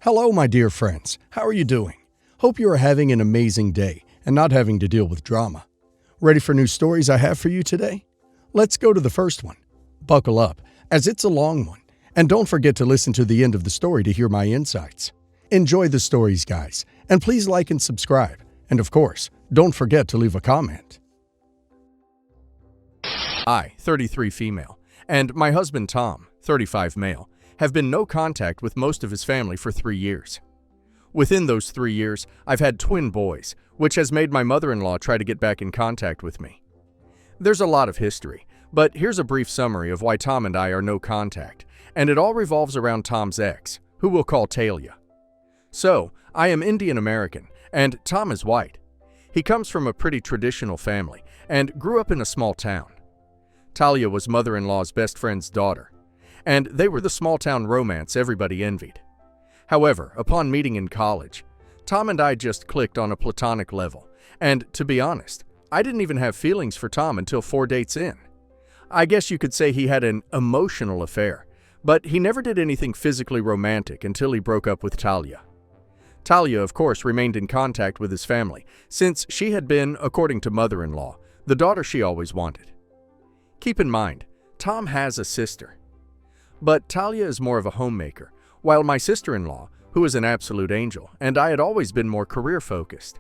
Hello, my dear friends. How are you doing? Hope you are having an amazing day and not having to deal with drama. Ready for new stories I have for you today? Let's go to the first one. Buckle up, as it's a long one, and don't forget to listen to the end of the story to hear my insights. Enjoy the stories, guys, and please like and subscribe. And of course, don't forget to leave a comment. I, 33 female, and my husband Tom, 35 male, have been no contact with most of his family for 3 years. Within those 3 years, I've had twin boys, which has made my mother-in-law try to get back in contact with me. There's a lot of history, but here's a brief summary of why Tom and I are no contact, and it all revolves around Tom's ex, who we'll call Talia. So, I am Indian American, and Tom is white. He comes from a pretty traditional family, and grew up in a small town. Talia was mother-in-law's best friend's daughter, and they were the small-town romance everybody envied. However, upon meeting in college, Tom and I just clicked on a platonic level, and to be honest, I didn't even have feelings for Tom until 4 dates in. I guess you could say he had an emotional affair, but he never did anything physically romantic until he broke up with Talia. Talia, of course, remained in contact with his family, since she had been, according to mother-in-law, the daughter she always wanted. Keep in mind, Tom has a sister. But Talia is more of a homemaker, while my sister-in-law, who is an absolute angel, and I had always been more career-focused.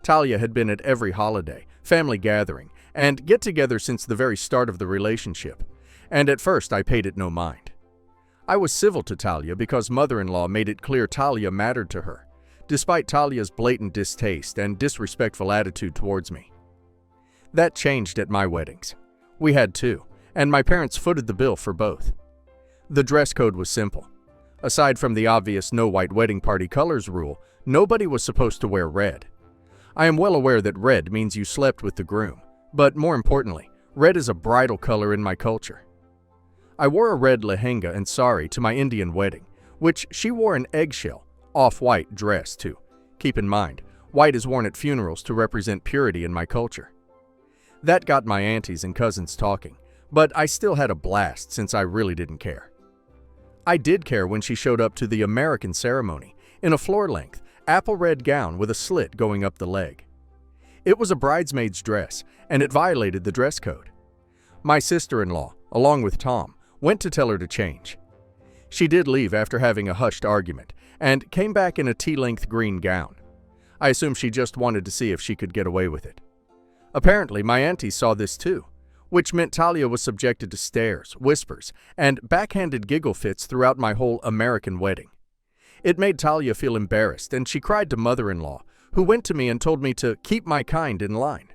Talia had been at every holiday, family gathering, and get-together since the very start of the relationship, and at first I paid it no mind. I was civil to Talia because mother-in-law made it clear Talia mattered to her, despite Talia's blatant distaste and disrespectful attitude towards me. That changed at my weddings. We had 2, and my parents footed the bill for both. The dress code was simple. Aside from the obvious no white wedding party colors rule, nobody was supposed to wear red. I am well aware that red means you slept with the groom, but more importantly, red is a bridal color in my culture. I wore a red lehenga and sari to my Indian wedding, which she wore an eggshell, off-white dress to. Keep in mind, white is worn at funerals to represent purity in my culture. That got my aunties and cousins talking, but I still had a blast since I really didn't care. I did care when she showed up to the American ceremony in a floor-length, apple-red gown with a slit going up the leg. It was a bridesmaid's dress, and it violated the dress code. My sister-in-law, along with Tom, went to tell her to change. She did leave after having a hushed argument, and came back in a tea-length green gown. I assume she just wanted to see if she could get away with it. Apparently, my aunties saw this too, which meant Talia was subjected to stares, whispers, and backhanded giggle fits throughout my whole American wedding. It made Talia feel embarrassed, and she cried to mother-in-law, who went to me and told me to keep my kind in line.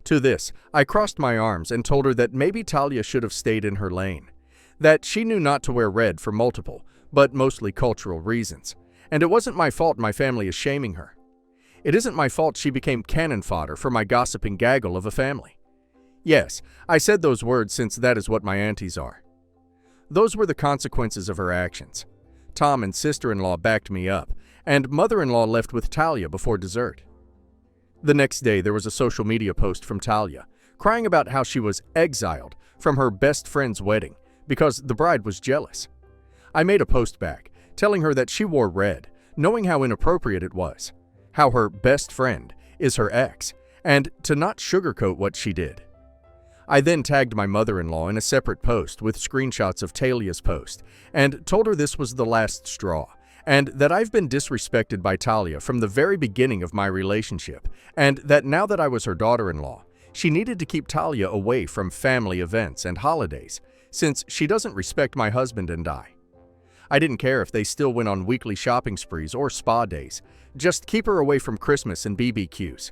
To this, I crossed my arms and told her that maybe Talia should have stayed in her lane, that she knew not to wear red for multiple, but mostly cultural reasons, and it wasn't my fault my family is shaming her. It isn't my fault she became cannon fodder for my gossiping gaggle of a family. Yes, I said those words since that is what my aunties are. Those were the consequences of her actions. Tom and sister-in-law backed me up, and mother-in-law left with Talia before dessert. The next day there was a social media post from Talia, crying about how she was exiled from her best friend's wedding because the bride was jealous. I made a post back, telling her that she wore red, knowing how inappropriate it was, how her best friend is her ex, and to not sugarcoat what she did. I then tagged my mother-in-law in a separate post with screenshots of Talia's post and told her this was the last straw and that I've been disrespected by Talia from the very beginning of my relationship and that now that I was her daughter-in-law, she needed to keep Talia away from family events and holidays since she doesn't respect my husband and I. I didn't care if they still went on weekly shopping sprees or spa days, just keep her away from Christmas and BBQs.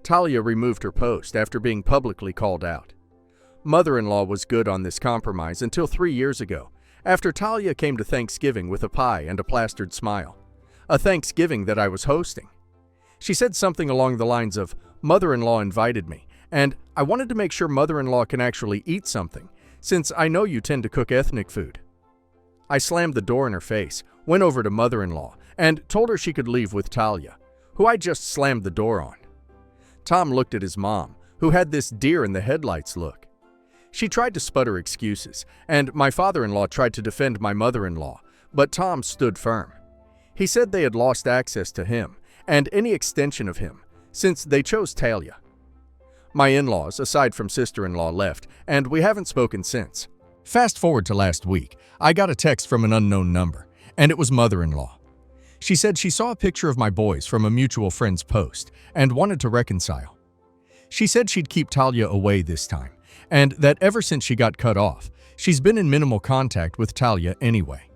Talia removed her post after being publicly called out. Mother-in-law was good on this compromise until 3 years ago, after Talia came to Thanksgiving with a pie and a plastered smile, a Thanksgiving that I was hosting. She said something along the lines of, "Mother-in-law invited me, and I wanted to make sure mother-in-law can actually eat something, since I know you tend to cook ethnic food." I slammed the door in her face, went over to mother-in-law, and told her she could leave with Talia, who I just slammed the door on. Tom looked at his mom, who had this deer-in-the-headlights look. She tried to sputter excuses, and my father-in-law tried to defend my mother-in-law, but Tom stood firm. He said they had lost access to him and any extension of him since they chose Talia. My in-laws, aside from sister-in-law, left, and we haven't spoken since. Fast forward to last week, I got a text from an unknown number, and it was mother-in-law. She said she saw a picture of my boys from a mutual friend's post and wanted to reconcile. She said she'd keep Talia away this time, and that ever since she got cut off, she's been in minimal contact with Talia anyway.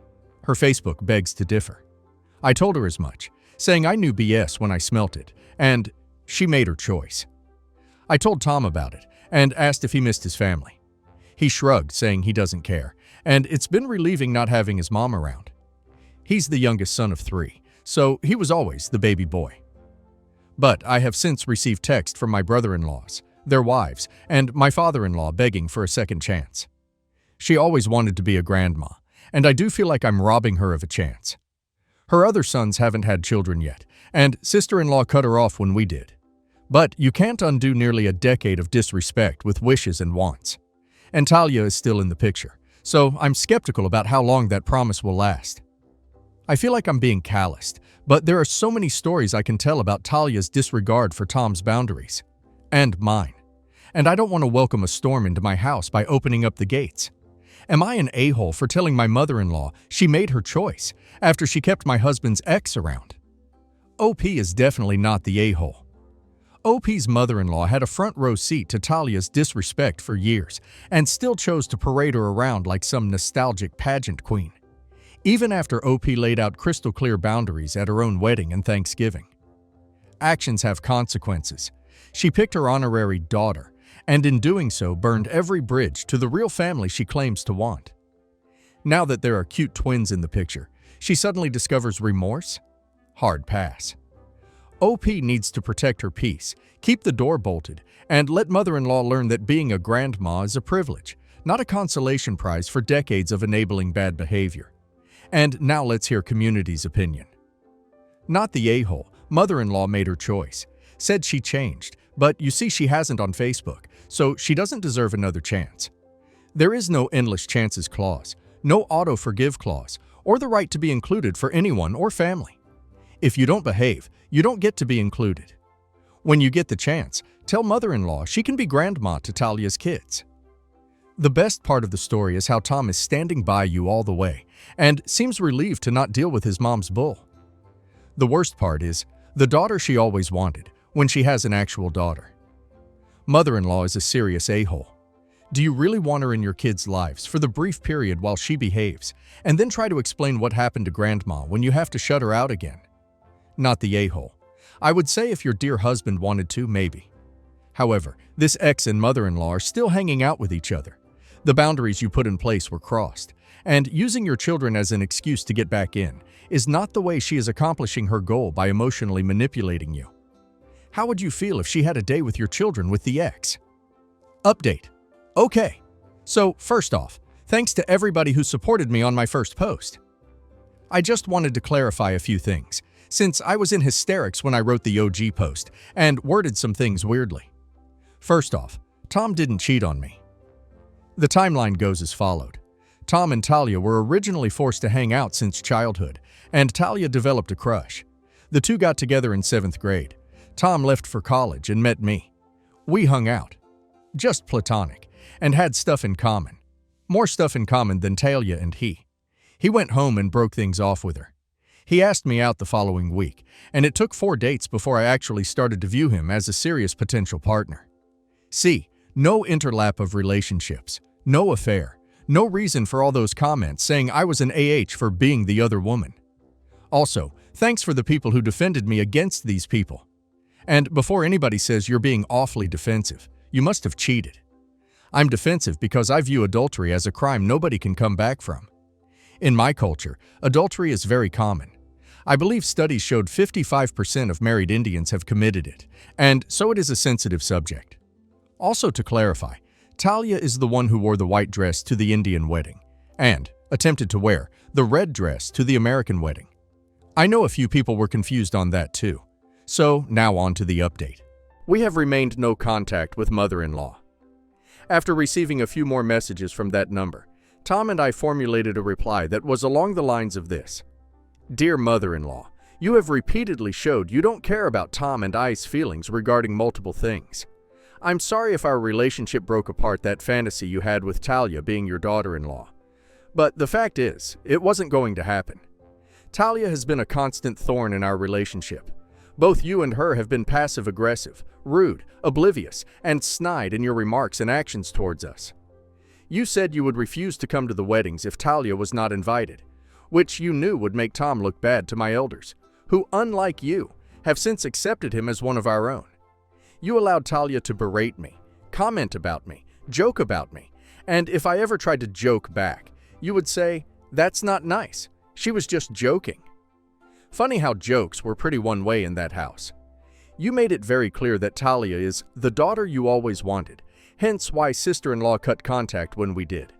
Her Facebook begs to differ. I told her as much, saying I knew BS when I smelt it, and she made her choice. I told Tom about it and asked if he missed his family. He shrugged, saying he doesn't care, and it's been relieving not having his mom around. He's the youngest son of 3, so he was always the baby boy. But I have since received text from my brother-in-laws, their wives, and my father-in-law begging for a second chance. She always wanted to be a grandma, and I do feel like I'm robbing her of a chance. Her other sons haven't had children yet, and sister-in-law cut her off when we did. But you can't undo nearly a decade of disrespect with wishes and wants. And Talia is still in the picture, so I'm skeptical about how long that promise will last. I feel like I'm being calloused, but there are so many stories I can tell about Talia's disregard for Tom's boundaries. And mine. And I don't want to welcome a storm into my house by opening up the gates. Am I an a-hole for telling my mother-in-law she made her choice after she kept my husband's ex around? OP is definitely not the a-hole. OP's mother-in-law had a front-row seat to Talia's disrespect for years and still chose to parade her around like some nostalgic pageant queen, even after OP laid out crystal-clear boundaries at her own wedding and Thanksgiving. Actions have consequences. She picked her honorary daughter, and in doing so burned every bridge to the real family she claims to want. Now that there are cute twins in the picture, she suddenly discovers remorse? Hard pass. OP needs to protect her peace, keep the door bolted, and let mother-in-law learn that being a grandma is a privilege, not a consolation prize for decades of enabling bad behavior. And now let's hear community's opinion. Not the a-hole, mother-in-law made her choice, said she changed, but you see she hasn't on Facebook, so she doesn't deserve another chance. There is no endless chances clause, no auto-forgive clause, or the right to be included for anyone or family. If you don't behave, you don't get to be included. When you get the chance, tell mother-in-law she can be grandma to Talia's kids. The best part of the story is how Tom is standing by you all the way and seems relieved to not deal with his mom's bull. The worst part is the daughter she always wanted when she has an actual daughter. Mother-in-law is a serious a-hole. Do you really want her in your kids' lives for the brief period while she behaves, and then try to explain what happened to grandma when you have to shut her out again? Not the a-hole. I would say if your dear husband wanted to, maybe. However, this ex and mother-in-law are still hanging out with each other. The boundaries you put in place were crossed, and using your children as an excuse to get back in is not the way she is accomplishing her goal by emotionally manipulating you. How would you feel if she had a day with your children with the ex? Update. Okay. So, first off, thanks to everybody who supported me on my first post. I just wanted to clarify a few things, since I was in hysterics when I wrote the OG post and worded some things weirdly. First off, Tom didn't cheat on me. The timeline goes as followed. Tom and Talia were originally forced to hang out since childhood, and Talia developed a crush. The two got together in 7th grade. Tom left for college and met me. We hung out. Just platonic, and had stuff in common. More stuff in common than Talia and he. He went home and broke things off with her. He asked me out the following week, and it took 4 dates before I actually started to view him as a serious potential partner. See, no interlap of relationships, no affair, no reason for all those comments saying I was an AH for being the other woman. Also, thanks for the people who defended me against these people. And before anybody says you're being awfully defensive, you must have cheated. I'm defensive because I view adultery as a crime nobody can come back from. In my culture, adultery is very common. I believe studies showed 55% of married Indians have committed it, and so it is a sensitive subject. Also to clarify, Talia is the one who wore the white dress to the Indian wedding, and attempted to wear the red dress to the American wedding. I know a few people were confused on that too. So now on to the update. We have remained no contact with mother-in-law. After receiving a few more messages from that number, Tom and I formulated a reply that was along the lines of this. Dear mother-in-law, you have repeatedly showed you don't care about Tom and I's feelings regarding multiple things. I'm sorry if our relationship broke apart that fantasy you had with Talia being your daughter-in-law. But the fact is, it wasn't going to happen. Talia has been a constant thorn in our relationship. Both you and her have been passive-aggressive, rude, oblivious, and snide in your remarks and actions towards us. You said you would refuse to come to the weddings if Talia was not invited, which you knew would make Tom look bad to my elders, who, unlike you, have since accepted him as one of our own. You allowed Talia to berate me, comment about me, joke about me, and if I ever tried to joke back, you would say, "That's not nice. She was just joking." Funny how jokes were pretty one way in that house. You made it very clear that Talia is the daughter you always wanted, hence why sister-in-law cut contact when we did.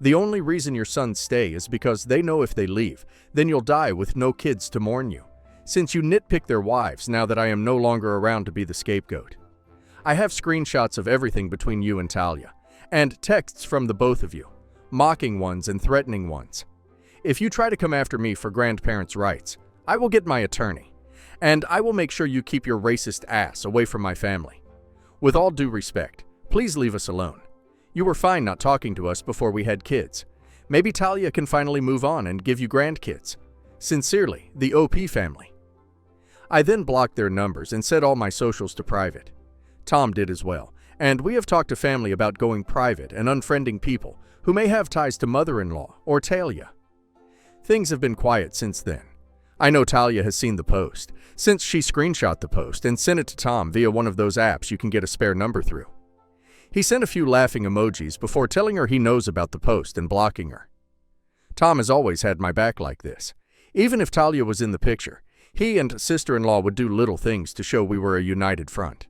The only reason your sons stay is because they know if they leave, then you'll die with no kids to mourn you, since you nitpick their wives now that I am no longer around to be the scapegoat. I have screenshots of everything between you and Talia, and texts from the both of you, mocking ones and threatening ones. If you try to come after me for grandparents' rights, I will get my attorney, and I will make sure you keep your racist ass away from my family. With all due respect, please leave us alone. You were fine not talking to us before we had kids. Maybe Talia can finally move on and give you grandkids. Sincerely, the OP family. I then blocked their numbers and set all my socials to private. Tom did as well, and we have talked to family about going private and unfriending people who may have ties to mother-in-law or Talia. Things have been quiet since then. I know Talia has seen the post, since she screenshot the post and sent it to Tom via one of those apps you can get a spare number through. He sent a few laughing emojis before telling her he knows about the post and blocking her. Tom has always had my back like this. Even if Talia was in the picture, he and sister-in-law would do little things to show we were a united front.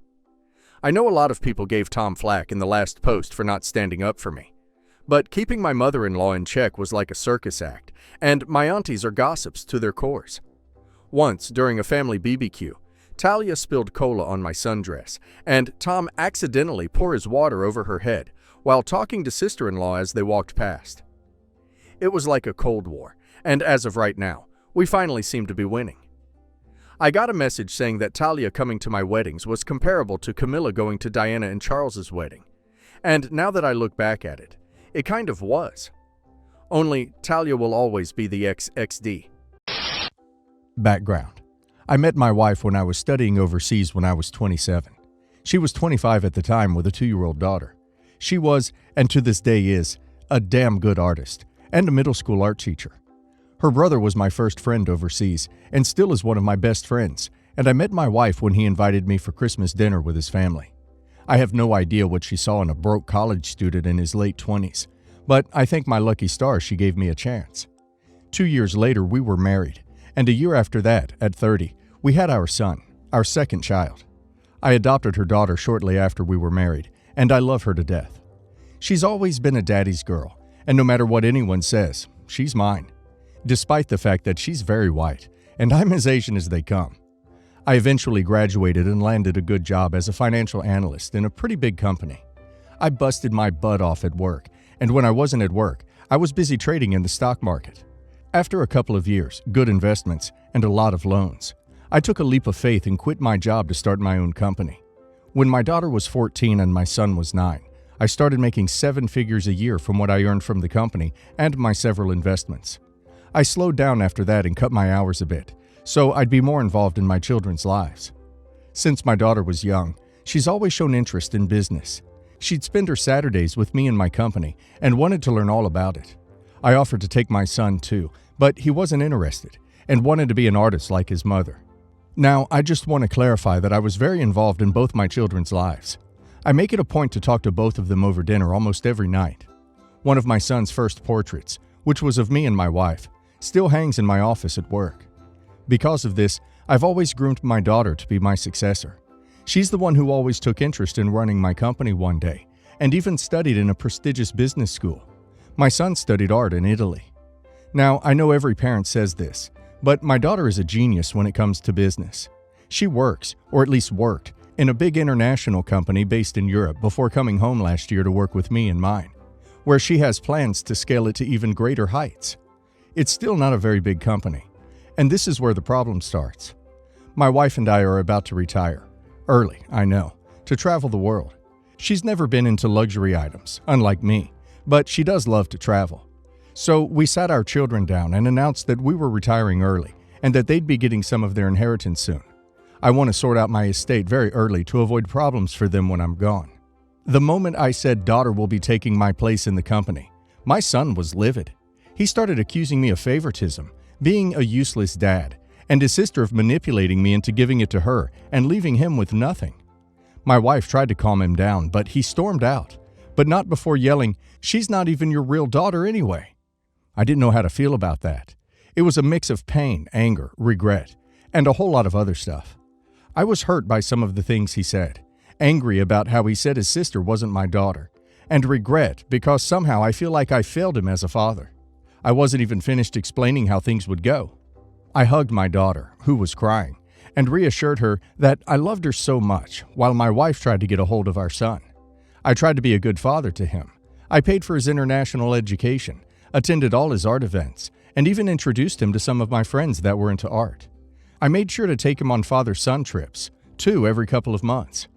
I know a lot of people gave Tom flack in the last post for not standing up for me. But keeping my mother-in-law in check was like a circus act, and my aunties are gossips to their cores. Once, during a family BBQ, Talia spilled cola on my sundress, and Tom accidentally poured his water over her head while talking to sister-in-law as they walked past. It was like a Cold War, and as of right now, we finally seem to be winning. I got a message saying that Talia coming to my weddings was comparable to Camilla going to Diana and Charles's wedding. And now that I look back at it, it kind of was. Only Talia will always be the XXD. Background. I met my wife when I was studying overseas when I was 27. She was 25 at the time with a 2-year-old daughter. She was, and to this day is, a damn good artist and a middle school art teacher. Her brother was my first friend overseas and still is one of my best friends, and I met my wife when he invited me for Christmas dinner with his family. I have no idea what she saw in a broke college student in his late 20s, but I thank my lucky stars she gave me a chance. 2 years later, we were married, and a year after that, at 30, we had our son, our second child. I adopted her daughter shortly after we were married, and I love her to death. She's always been a daddy's girl, and no matter what anyone says, she's mine. Despite the fact that she's very white, and I'm as Asian as they come. I eventually graduated and landed a good job as a financial analyst in a pretty big company. I busted my butt off at work, and when I wasn't at work, I was busy trading in the stock market. After a couple of years, good investments, and a lot of loans, I took a leap of faith and quit my job to start my own company. When my daughter was 14 and my son was 9, I started making 7 figures a year from what I earned from the company and my several investments. I slowed down after that and cut my hours a bit, so I'd be more involved in my children's lives. Since my daughter was young, she's always shown interest in business. She'd spend her Saturdays with me and my company and wanted to learn all about it. I offered to take my son too, but he wasn't interested and wanted to be an artist like his mother. Now, I just want to clarify that I was very involved in both my children's lives. I make it a point to talk to both of them over dinner almost every night. One of my son's first portraits, which was of me and my wife, still hangs in my office at work. Because of this, I've always groomed my daughter to be my successor. She's the one who always took interest in running my company one day, and even studied in a prestigious business school. My son studied art in Italy. Now, I know every parent says this, but my daughter is a genius when it comes to business. She works, or at least worked, in a big international company based in Europe before coming home last year to work with me and mine, where she has plans to scale it to even greater heights. It's still not a very big company, And this is where the problem starts. My wife and I are about to retire. Early, I know, to travel the world. She's never been into luxury items, unlike me, but she does love to travel. So we sat our children down and announced that we were retiring early and that they'd be getting some of their inheritance soon. I want to sort out my estate very early to avoid problems for them when I'm gone. The moment I said daughter will be taking my place in the company, my son was livid. He started accusing me of favoritism, being a useless dad, and his sister of manipulating me into giving it to her and leaving him with nothing. My wife tried to calm him down, but he stormed out, but not before yelling, "She's not even your real daughter anyway." I didn't know how to feel about that. It was a mix of pain, anger, regret, and a whole lot of other stuff. I was hurt by some of the things he said, angry about how he said his sister wasn't my daughter, and regret because somehow I feel like I failed him as a father. I wasn't even finished explaining how things would go. I hugged my daughter, who was crying, and reassured her that I loved her so much, while my wife tried to get a hold of our son. I tried to be a good father to him. I paid for his international education, attended all his art events, and even introduced him to some of my friends that were into art. I made sure to take him on father-son trips, 2 every couple of months.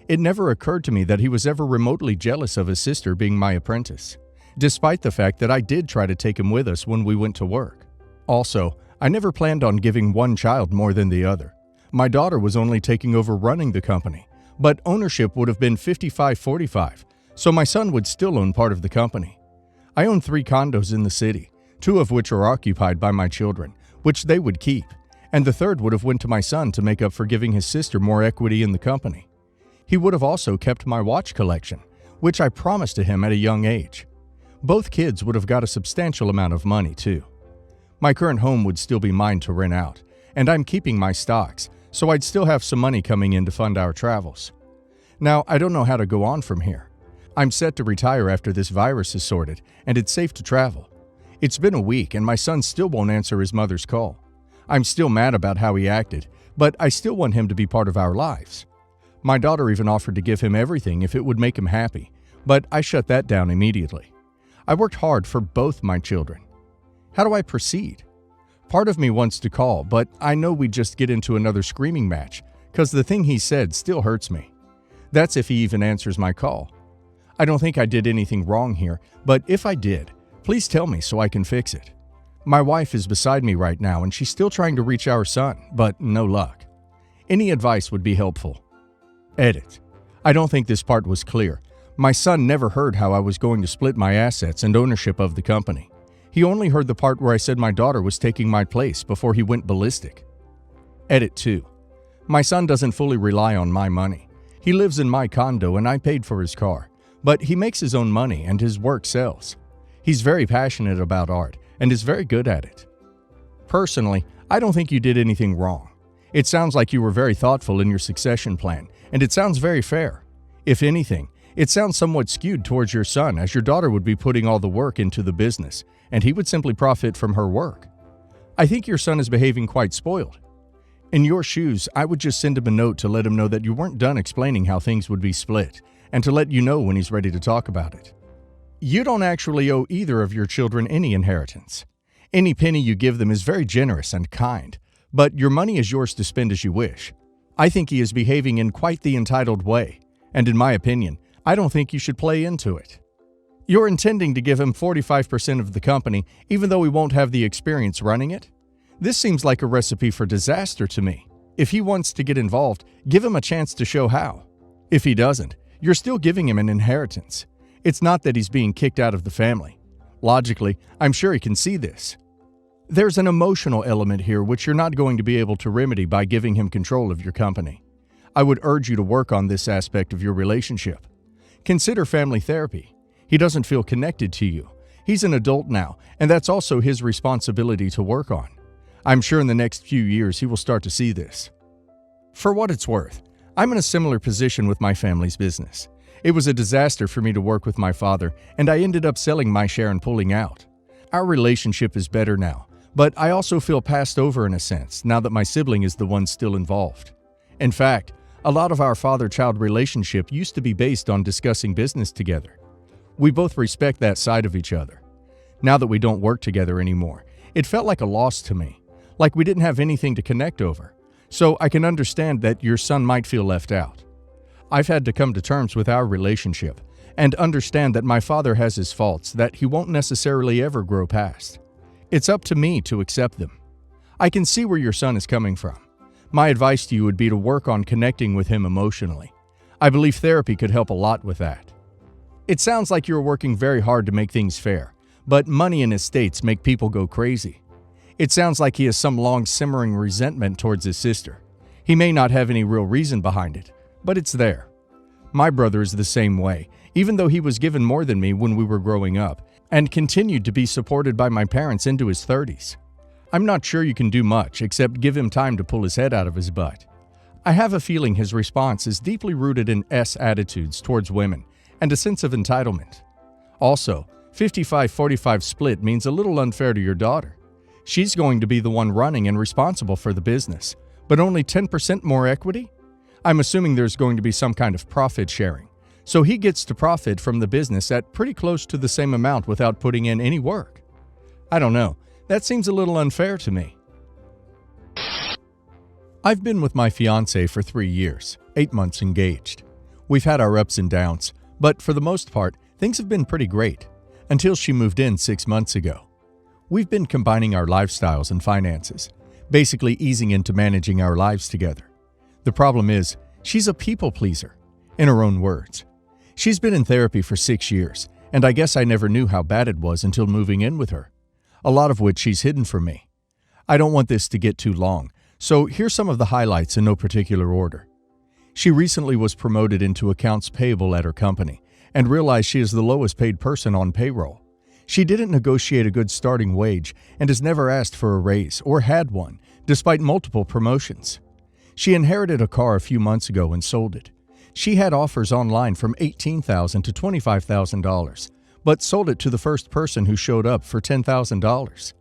It never occurred to me that he was ever remotely jealous of his sister being my apprentice, despite the fact that I did try to take him with us when we went to work. Also, I never planned on giving one child more than the other. My daughter was only taking over running the company, but ownership would have been 55-45, so my son would still own part of the company. I own 3 condos in the city, 2 of which are occupied by my children, which they would keep, and the third would have went to my son to make up for giving his sister more equity in the company. He would have also kept my watch collection, which I promised to him at a young age. Both kids would have got a substantial amount of money, too. My current home would still be mine to rent out, and I'm keeping my stocks, so I'd still have some money coming in to fund our travels. Now, I don't know how to go on from here. I'm set to retire after this virus is sorted, and it's safe to travel. It's been a week, and my son still won't answer his mother's call. I'm still mad about how he acted, but I still want him to be part of our lives. My daughter even offered to give him everything if it would make him happy, but I shut that down immediately. I worked hard for both my children. How do I proceed? Part of me wants to call, but I know we'd just get into another screaming match, because the thing he said still hurts me. That's if he even answers my call. I don't think I did anything wrong here, but if I did, please tell me so I can fix it. My wife is beside me right now and she's still trying to reach our son, but no luck. Any advice would be helpful. Edit. I don't think this part was clear. My son never heard how I was going to split my assets and ownership of the company. He only heard the part where I said my daughter was taking my place before he went ballistic. Edit 2. My son doesn't fully rely on my money. He lives in my condo and I paid for his car, but he makes his own money and his work sells. He's very passionate about art and is very good at it. Personally, I don't think you did anything wrong. It sounds like you were very thoughtful in your succession plan, and it sounds very fair. If anything, it sounds somewhat skewed towards your son, as your daughter would be putting all the work into the business, and he would simply profit from her work. I think your son is behaving quite spoiled. In your shoes, I would just send him a note to let him know that you weren't done explaining how things would be split, and to let you know when he's ready to talk about it. You don't actually owe either of your children any inheritance. Any penny you give them is very generous and kind, but your money is yours to spend as you wish. I think he is behaving in quite the entitled way, and in my opinion, I don't think you should play into it. You're intending to give him 45% of the company, even though he won't have the experience running it? This seems like a recipe for disaster to me. If he wants to get involved, give him a chance to show how. If he doesn't, you're still giving him an inheritance. It's not that he's being kicked out of the family. Logically, I'm sure he can see this. There's an emotional element here which you're not going to be able to remedy by giving him control of your company. I would urge you to work on this aspect of your relationship. Consider family therapy. He doesn't feel connected to you. He's an adult now, and that's also his responsibility to work on. I'm sure in the next few years he will start to see this. For what it's worth, I'm in a similar position with my family's business. It was a disaster for me to work with my father, and I ended up selling my share and pulling out. Our relationship is better now, but I also feel passed over in a sense, now that my sibling is the one still involved. In fact, a lot of our father-child relationship used to be based on discussing business together. We both respect that side of each other. Now that we don't work together anymore, it felt like a loss to me. like we didn't have anything to connect over. So I can understand that your son might feel left out. I've had to come to terms with our relationship and understand that my father has his faults that he won't necessarily ever grow past. It's up to me to accept them. I can see where your son is coming from. My advice to you would be to work on connecting with him emotionally. I believe therapy could help a lot with that. It sounds like you're working very hard to make things fair, but money and estates make people go crazy. It sounds like he has some long simmering resentment towards his sister. He may not have any real reason behind it, but it's there. My brother is the same way, even though he was given more than me when we were growing up, and continued to be supported by my parents into his 30s. I'm not sure you can do much except give him time to pull his head out of his butt. I have a feeling his response is deeply rooted in S attitudes towards women and a sense of entitlement. Also, 55-45 split means a little unfair to your daughter. She's going to be the one running and responsible for the business, but only 10% more equity? I'm assuming there's going to be some kind of profit sharing, so he gets to profit from the business at pretty close to the same amount without putting in any work. I don't know. That seems a little unfair to me. I've been with my fiancée for 3 years, 8 months engaged. We've had our ups and downs, but for the most part, things have been pretty great, until she moved in 6 months ago. We've been combining our lifestyles and finances, basically easing into managing our lives together. The problem is, she's a people pleaser, in her own words. She's been in therapy for 6 years, and I guess I never knew how bad it was until moving in with her. A lot of which she's hidden from me. I don't want this to get too long, so here's some of the highlights in no particular order. She recently was promoted into accounts payable at her company and realized she is the lowest paid person on payroll. She didn't negotiate a good starting wage and has never asked for a raise or had one, despite multiple promotions. She inherited a car a few months ago and sold it. She had offers online from $18,000 to $25,000. But sold it to the first person who showed up for $10,000.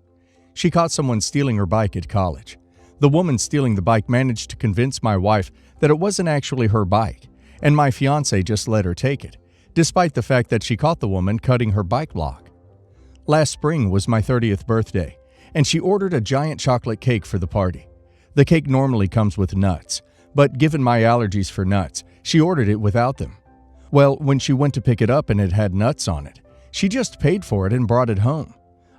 She caught someone stealing her bike at college. The woman stealing the bike managed to convince my wife that it wasn't actually her bike, and my fiancé just let her take it, despite the fact that she caught the woman cutting her bike lock. Last spring was my 30th birthday, and she ordered a giant chocolate cake for the party. The cake normally comes with nuts, but given my allergies for nuts, she ordered it without them. Well, when she went to pick it up and it had nuts on it, she just paid for it and brought it home.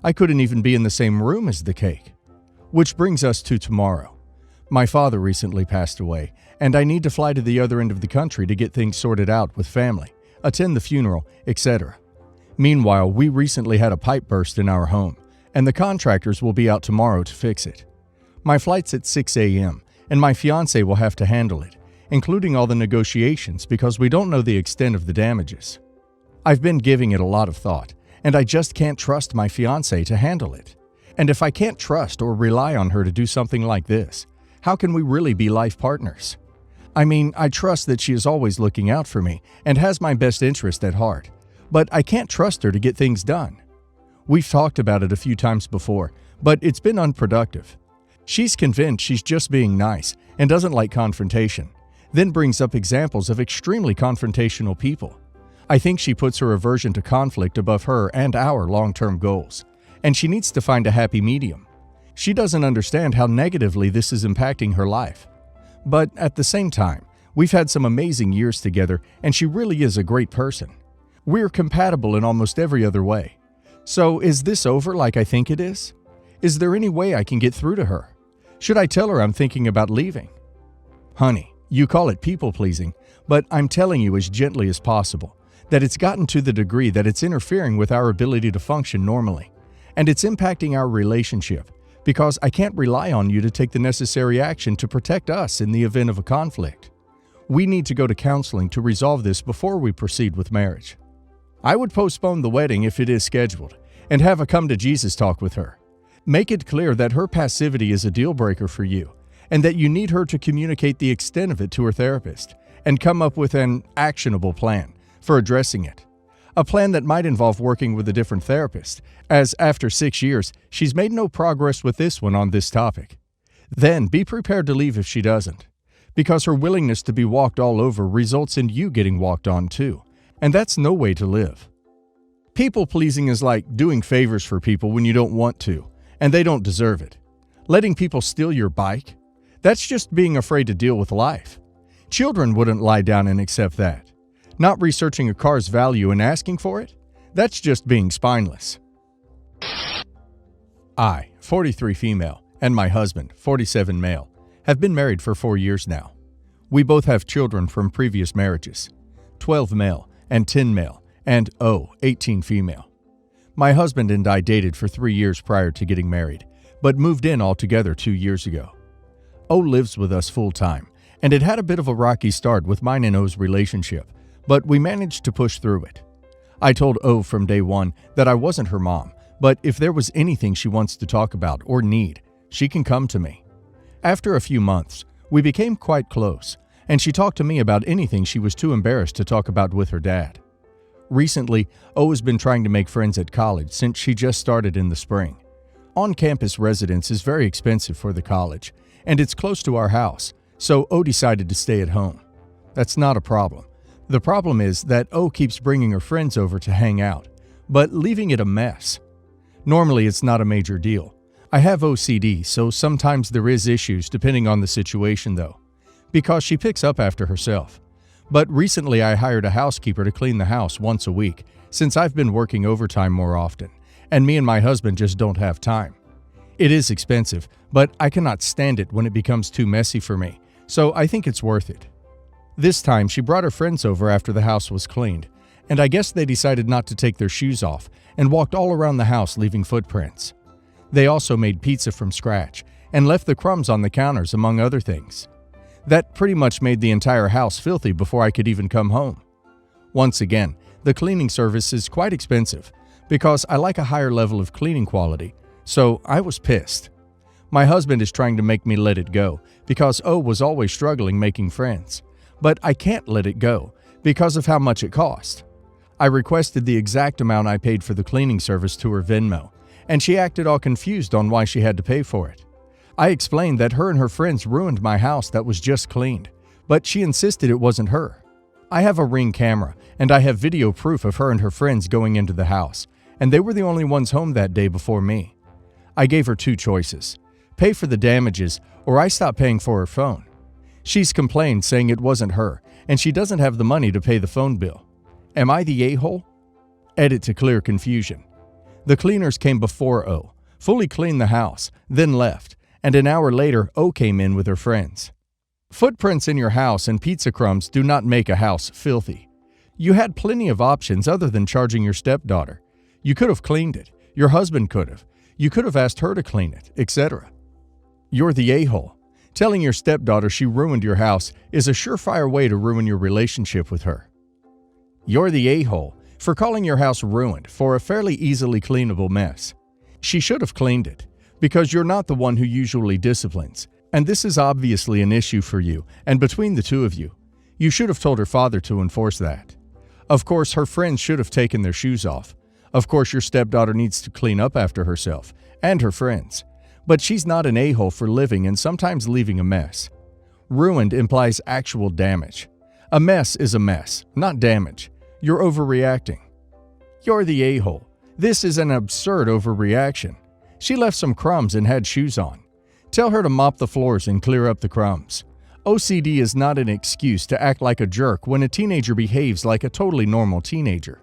I couldn't even be in the same room as the cake. Which brings us to tomorrow. My father recently passed away, and I need to fly to the other end of the country to get things sorted out with family, attend the funeral, etc. Meanwhile, we recently had a pipe burst in our home, and the contractors will be out tomorrow to fix it. My flight's at 6 a.m., and my fiancé will have to handle it, including all the negotiations because we don't know the extent of the damages. I've been giving it a lot of thought, and I just can't trust my fiancé to handle it. And if I can't trust or rely on her to do something like this, how can we really be life partners? I mean, I trust that she is always looking out for me and has my best interest at heart, but I can't trust her to get things done. We've talked about it a few times before, but it's been unproductive. She's convinced she's just being nice and doesn't like confrontation, then brings up examples of extremely confrontational people. I think she puts her aversion to conflict above her and our long-term goals, and she needs to find a happy medium. She doesn't understand how negatively this is impacting her life. But at the same time, we've had some amazing years together, and she really is a great person. We're compatible in almost every other way. So is this over like I think it is? Is there any way I can get through to her? Should I tell her I'm thinking about leaving? Honey, you call it people-pleasing, but I'm telling you as gently as possible that it's gotten to the degree that it's interfering with our ability to function normally, and it's impacting our relationship because I can't rely on you to take the necessary action to protect us in the event of a conflict. We need to go to counseling to resolve this before we proceed with marriage. I would postpone the wedding if it is scheduled and have a come-to-Jesus talk with her. Make it clear that her passivity is a deal-breaker for you and that you need her to communicate the extent of it to her therapist and come up with an actionable plan for addressing it. A plan that might involve working with a different therapist, as after 6 years, she's made no progress with this one on this topic. Then be prepared to leave if she doesn't, because her willingness to be walked all over results in you getting walked on too, and that's no way to live. People-pleasing is like doing favors for people when you don't want to, and they don't deserve it. Letting people steal your bike? That's just being afraid to deal with life. Children wouldn't lie down and accept that. Not researching a car's value and asking for it? That's just being spineless. I, 43 female, and my husband, 47 male, have been married for 4 years now. We both have children from previous marriages, 12 male and 10 male, and 18 female. My husband and I dated for 3 years prior to getting married, but moved in altogether 2 years ago. Lives with us full-time, and it had a bit of a rocky start with mine and O's relationship, but we managed to push through it. I told from day one that I wasn't her mom, but if there was anything she wants to talk about or need, she can come to me. After a few months, we became quite close, and she talked to me about anything she was too embarrassed to talk about with her dad. Recently, has been trying to make friends at college since she just started in the spring. On-campus residence is very expensive for the college, and it's close to our house, so decided to stay at home. That's not a problem. The problem is that keeps bringing her friends over to hang out, but leaving it a mess. Normally, it's not a major deal. I have OCD, so sometimes there is issues depending on the situation though, because she picks up after herself. But recently I hired a housekeeper to clean the house once a week since I've been working overtime more often, and me and my husband just don't have time. It is expensive, but I cannot stand it when it becomes too messy for me, so I think it's worth it. This time she brought her friends over after the house was cleaned, and I guess they decided not to take their shoes off and walked all around the house leaving footprints. They also made pizza from scratch and left the crumbs on the counters, among other things. That pretty much made the entire house filthy before I could even come home. Once again, the cleaning service is quite expensive because I like a higher level of cleaning quality, so I was pissed. My husband is trying to make me let it go because was always struggling making friends, but I can't let it go because of how much it cost. I requested the exact amount I paid for the cleaning service to her Venmo, and she acted all confused on why she had to pay for it. I explained that her and her friends ruined my house that was just cleaned, but she insisted it wasn't her. I have a Ring camera, and I have video proof of her and her friends going into the house, and they were the only ones home that day before me. I gave her 2 choices: pay for the damages, or I stop paying for her phone. She's complained, saying it wasn't her, and she doesn't have the money to pay the phone bill. Am I the a-hole? Edit to clear confusion. The cleaners came before fully cleaned the house, then left, and an hour later came in with her friends. Footprints in your house and pizza crumbs do not make a house filthy. You had plenty of options other than charging your stepdaughter. You could have cleaned it. Your husband could have. You could have asked her to clean it, etc. You're the a-hole. Telling your stepdaughter she ruined your house is a surefire way to ruin your relationship with her. You're the a-hole for calling your house ruined for a fairly easily cleanable mess. She should have cleaned it, because you're not the one who usually disciplines, and this is obviously an issue for you, and between the two of you. You should have told her father to enforce that. Of course, her friends should have taken their shoes off. Of course, your stepdaughter needs to clean up after herself, and her friends. But she's not an a-hole for living and sometimes leaving a mess. Ruined implies actual damage. A mess is a mess, not damage. You're overreacting. You're the a-hole. This is an absurd overreaction. She left some crumbs and had shoes on. Tell her to mop the floors and clear up the crumbs. OCD is not an excuse to act like a jerk when a teenager behaves like a totally normal teenager.